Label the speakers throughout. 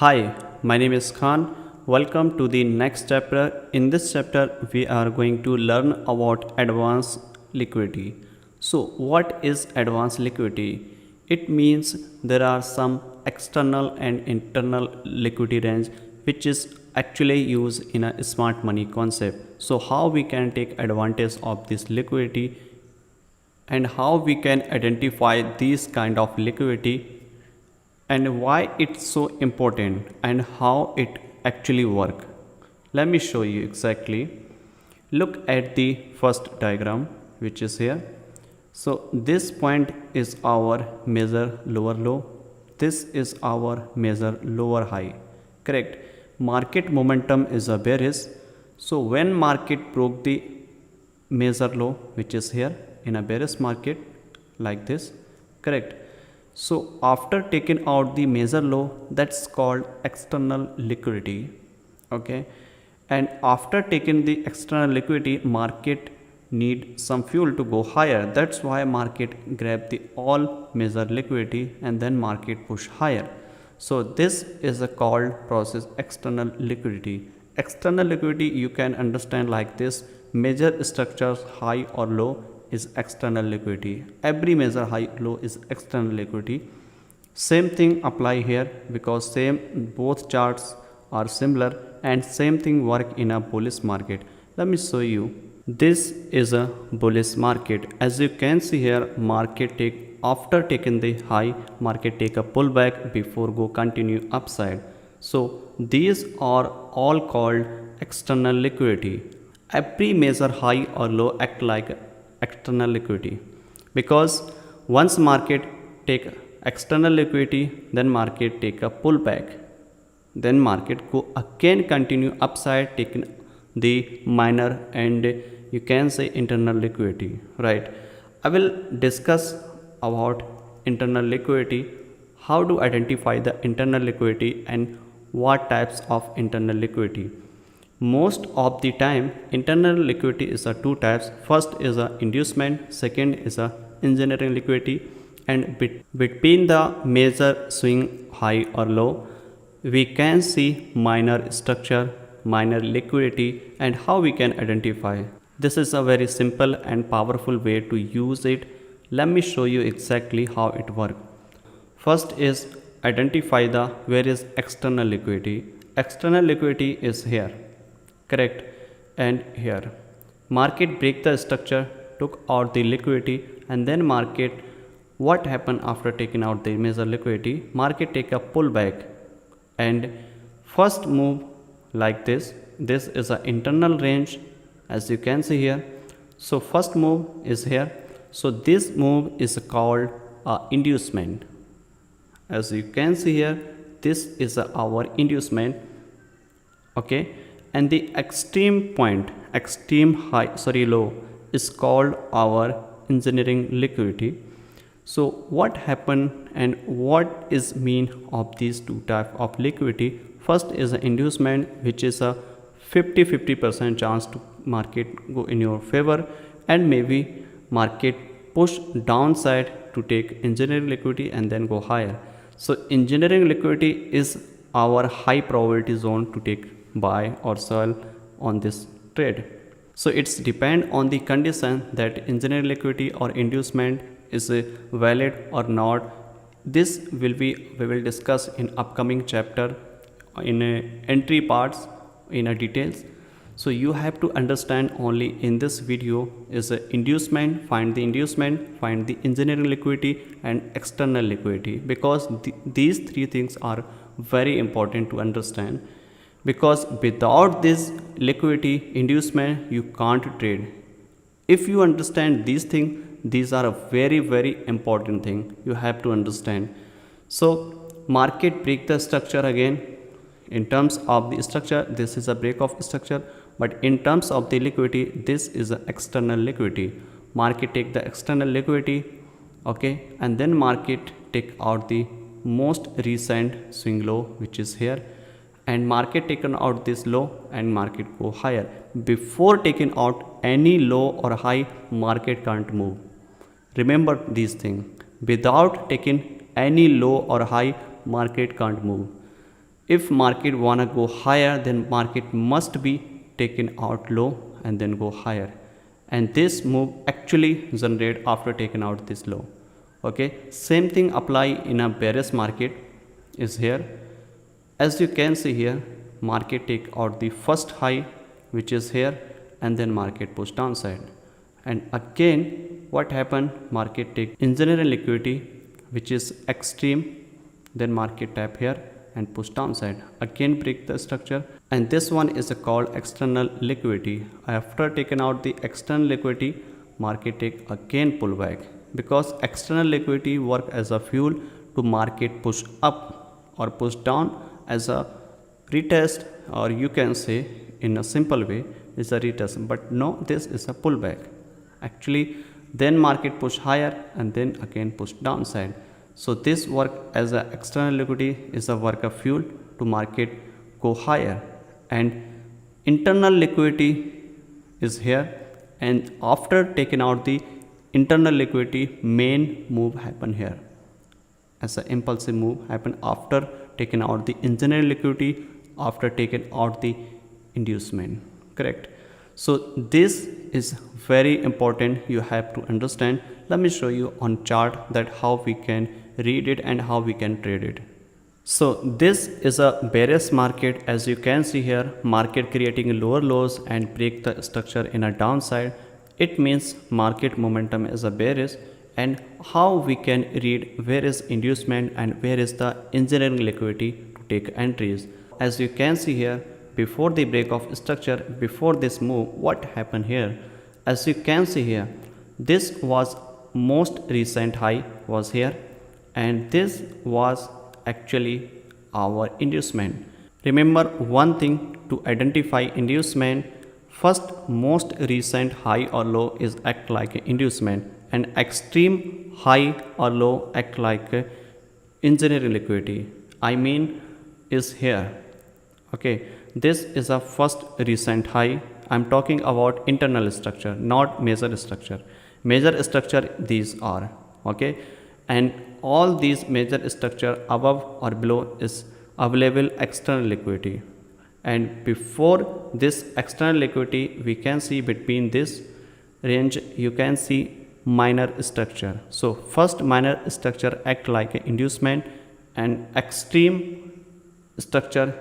Speaker 1: Hi, my name is Khan. Welcome to the next chapter. In this chapter, we are going to learn about advanced liquidity. So, what is advanced liquidity? It means there are some external and internal liquidity range which is actually used in a smart money concept. So, how we can take advantage of this liquidity and how we can identify these kind of liquidity and why it's so important and how it actually work. Let me show you exactly. Look at the first diagram which is here. So this point is our major lower low, this is our major lower high, correct? Market momentum is a bearish, so when market broke the major low which is here in a bearish market like this, correct? So after taking out the major low, that's called external liquidity, okay? And after taking the external liquidity, market need some fuel to go higher. That's why market grab the all major liquidity and then market push higher. So this is a called process external liquidity. External liquidity you can understand like this: major structures high or low is external liquidity. Every major high low is external liquidity. Same thing apply here because same both charts are similar and same thing work in a bullish market. Let me show you. This is a bullish market. As you can see here, market take after taking the high, market take a pullback before go continue upside. So these are all called external liquidity. Every major high or low act like external liquidity, because once market take external liquidity, then market take a pullback, then market go again continue upside taking the minor and you can say internal liquidity, right? I will discuss about internal liquidity, how to identify the internal liquidity and what types of internal liquidity. Most of the time internal liquidity is a two types. First is a inducement, second is a engineering liquidity. And between the major swing high or low, we can see minor structure, minor liquidity, and how we can identify. This is a very simple and powerful way to use it. Let me show you exactly how it works. First is identify the where is external liquidity. External liquidity is here, correct? And here market break the structure, took out the liquidity, and then market, what happened after taking out the major liquidity? Market take a pullback and first move like this. This is an internal range, as you can see here. So first move is here, so this move is called inducement. As you can see here, this is our inducement, okay? And the extreme point, extreme high low, is called our engineering liquidity. So what happened and what is mean of these two type of liquidity? First is an inducement, which is a 50% chance to market go in your favor, and maybe market push downside to take engineering liquidity and then go higher. So engineering liquidity is our high probability zone to take buy or sell on this trade. So it's depend on the condition that engineering liquidity or inducement is valid or not. This will be, we will discuss in upcoming chapter in entry parts in details. So you have to understand only in this video is inducement, find the inducement, find the engineering liquidity and external liquidity, because these three things are very important to understand, because without this liquidity inducement you can't trade. If you understand these things, these are a very important thing you have to understand. So market break the structure again. In terms of the structure, this is a break of structure, but in terms of the liquidity, this is the external liquidity. Market take the external liquidity, okay, and then market take out the most recent swing low, which is here, and market taken out this low and market go higher. Before taking out any low or high, market can't move. Remember these things. Without taking any low or high, market can't move. If market wanna go higher, then market must be taken out low and then go higher, and this move actually generate after taking out this low. Okay, same thing apply in a bearish market is here. As you can see here, market take out the first high which is here, and then market push downside, and again what happened, market take engineering liquidity which is extreme, then market tap here and push downside, again break the structure, and this one is called external liquidity. After taking out the external liquidity, market take again pull back, because external liquidity work as a fuel to market push up or push down as a retest, or you can say in a simple way is a retest, but no, this is a pullback actually. Then market push higher and then again push downside. So this work as a external liquidity is a work of fuel to market go higher, and internal liquidity is here, and after taking out the internal liquidity, main move happen here as an impulsive move happen after taking out the engineering liquidity, after taking out the inducement, correct. So this is very important, you have to understand. Let me show you on chart that how we can read it and how we can trade it. So this is a bearish market. As you can see here, market creating lower lows and break the structure in a downside. It means market momentum is a bearish, and how we can read where is inducement and where is the engineering liquidity to take entries. As you can see here, before the break of structure, before this move, what happened here? As you can see here, this was most recent high was here, and this was actually our inducement. Remember one thing to identify inducement, first most recent high or low is act like an inducement, and extreme high or low act like a engineering liquidity. I mean is here. Okay, this is a first recent high. I'm talking about internal structure, not major structure. Major structure these are, okay, and all these major structure above or below is available external liquidity, and before this external liquidity we can see between this range you can see minor structure. So first minor structure act like an inducement, and extreme structure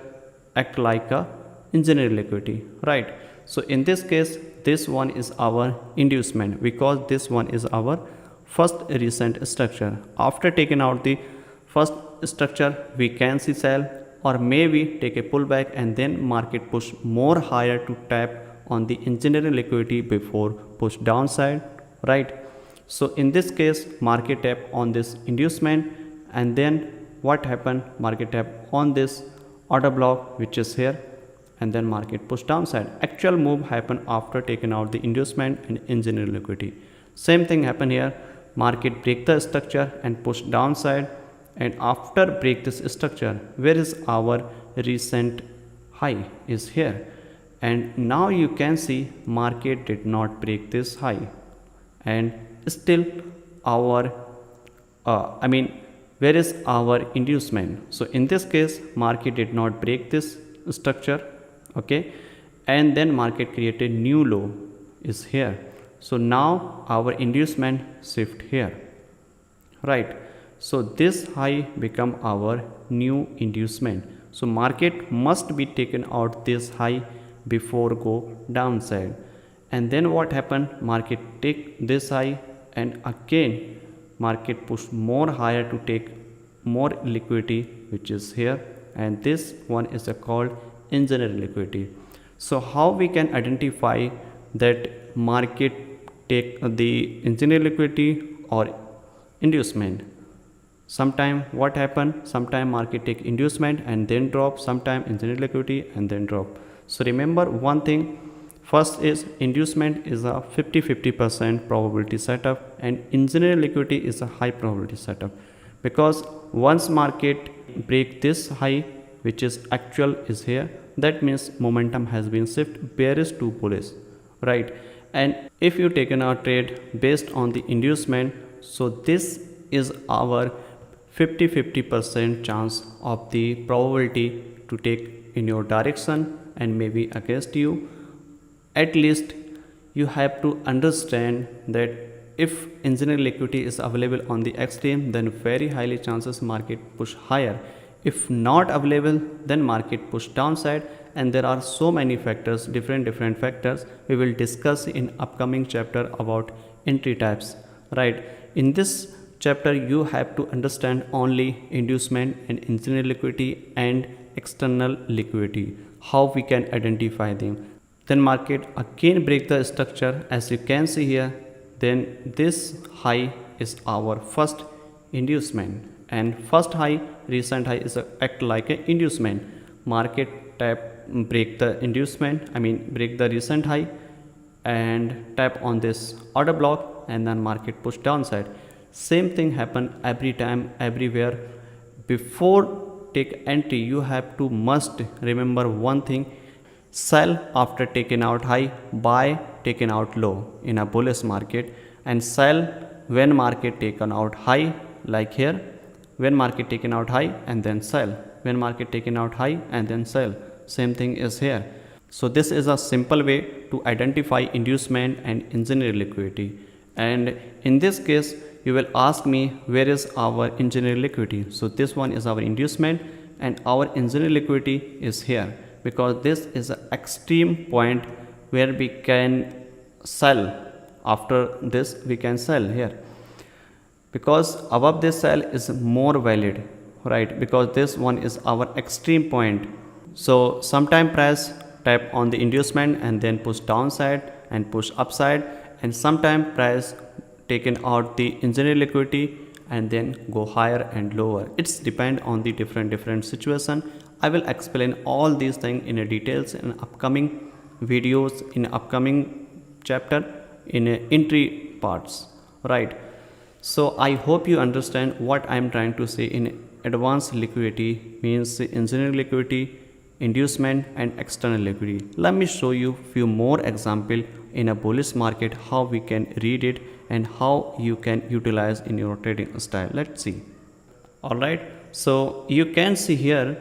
Speaker 1: act like a engineering liquidity, right. So in this case, this one is our inducement, because this one is our first recent structure. After taking out the first structure, we can see sell, or maybe take a pullback and then market push more higher to tap on the engineering liquidity before push downside, right. So in this case, market tap on this inducement, and then what happened, market tap on this order block which is here, and then market push downside. Actual move happened after taking out the inducement and engineering liquidity. Same thing happened here, market break the structure and push downside, and after break this structure, where is our recent high is here, and now you can see market did not break this high, and still our where is our inducement. So in this case, market did not break this structure, okay, and then market created new low is here. So now our inducement shift here, right. So this high become our new inducement. So market must be taken out this high before go downside, and then what happened, market take this high and again market push more higher to take more liquidity which is here, and this one is called engineering liquidity. So how we can identify that market take the engineering liquidity or inducement? Sometime what happen, sometime market take inducement and then drop, sometime engineering liquidity and then drop. So remember one thing, first is inducement is a 50-50% probability setup, and engineering liquidity is a high probability setup, because once market break this high which is actual is here, that means momentum has been shift bearish to bullish, right. And if you taken a trade based on the inducement, so this is our 50-50% chance of the probability to take in your direction and maybe against you. At least you have to understand that if engineering liquidity is available on the extreme, then very highly chances market push higher. If not available, then market push downside. And there are so many factors, different factors we will discuss in upcoming chapter about entry types, right? In this chapter you have to understand only inducement and engineering liquidity and external liquidity, how we can identify them. Then market again break the structure, as you can see here. Then this high is our first inducement, and first high, recent high, is act like an inducement. Market tap break the inducement, break the recent high and tap on this order block, and then market push downside. Same thing happen every time, everywhere. Before take entry, you have to must remember one thing: sell after taking out high, buy taken out low in a bullish market, and sell when market taken out high, like here. When market taken out high and then sell, when market taken out high and then sell. Same thing is here. So this is a simple way to identify inducement and engineering liquidity. And in this case you will ask me, where is our engineering liquidity? So this one is our inducement, and our engineering liquidity is here, because this is an extreme point where we can sell. After this we can sell here, because above this sell is more valid, right? Because this one is our extreme point. So sometime price tap on the inducement and then push downside and push upside, and sometime price taken out the engineering liquidity and then go higher and lower. It's depend on the different situation. I will explain all these things in details in upcoming videos, in upcoming chapter, in entry parts, right? So I hope you understand what I am trying to say. In advanced liquidity means engineering liquidity, inducement and external liquidity. Let me show you few more example in a bullish market, how we can read it and how you can utilize in your trading style. Let's see. All right, so you can see here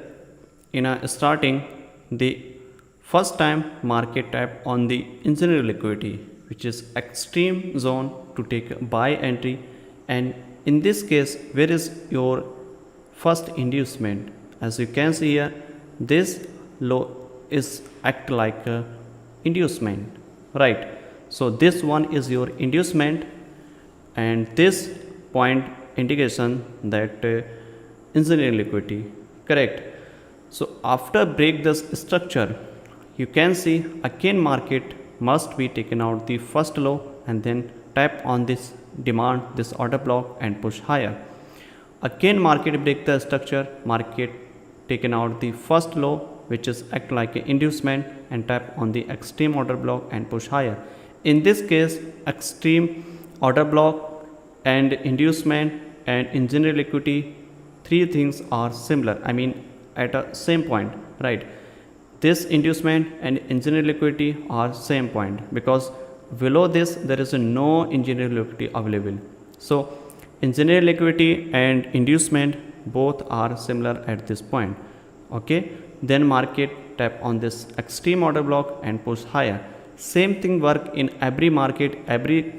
Speaker 1: in a starting, the first time market tap on the engineering liquidity, which is extreme zone to take a buy entry. And in this case, where is your first inducement? As you can see here, this low is act like a inducement, right? So this one is your inducement, and this point indication that engineering liquidity, correct? So after break this structure, you can see again market must be taken out the first low and then tap on this demand, this order block, and push higher. Again market break the structure, market taken out the first low, which is act like an inducement, and tap on the extreme order block and push higher. In this case, extreme order block and inducement and engineering liquidity, three things are similar, at a same point, right? This inducement and engineering liquidity are same point, because below this there is no engineering liquidity available. So engineering liquidity and inducement both are similar at this point, okay? Then market tap on this extreme order block and push higher. Same thing work in every market, every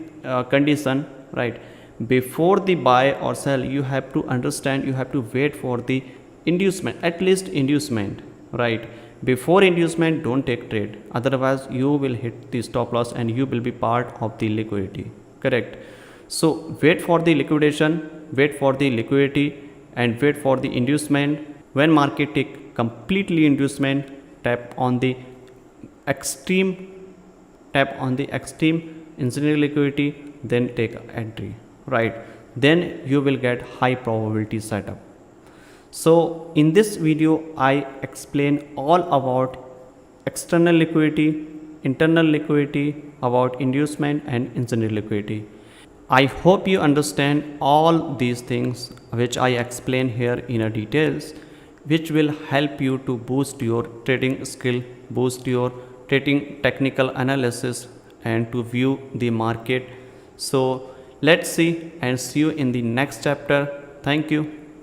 Speaker 1: condition, right? Before the buy or sell, you have to understand, you have to wait for the inducement, at least inducement, right? Before inducement, don't take trade, otherwise you will hit the stop loss and you will be part of the liquidity, correct? So wait for the liquidation, wait for the liquidity, and wait for the inducement. When market take completely inducement, tap on the extreme engineering liquidity, then take entry, right? Then you will get high probability setup. So in this video I explain all about external liquidity, internal liquidity, about inducement and engineering liquidity. I hope you understand all these things which I explain here in a details, which will help you to boost your trading skill, boost your trading technical analysis, and to view the market. So let's see and see you in the next chapter. Thank you.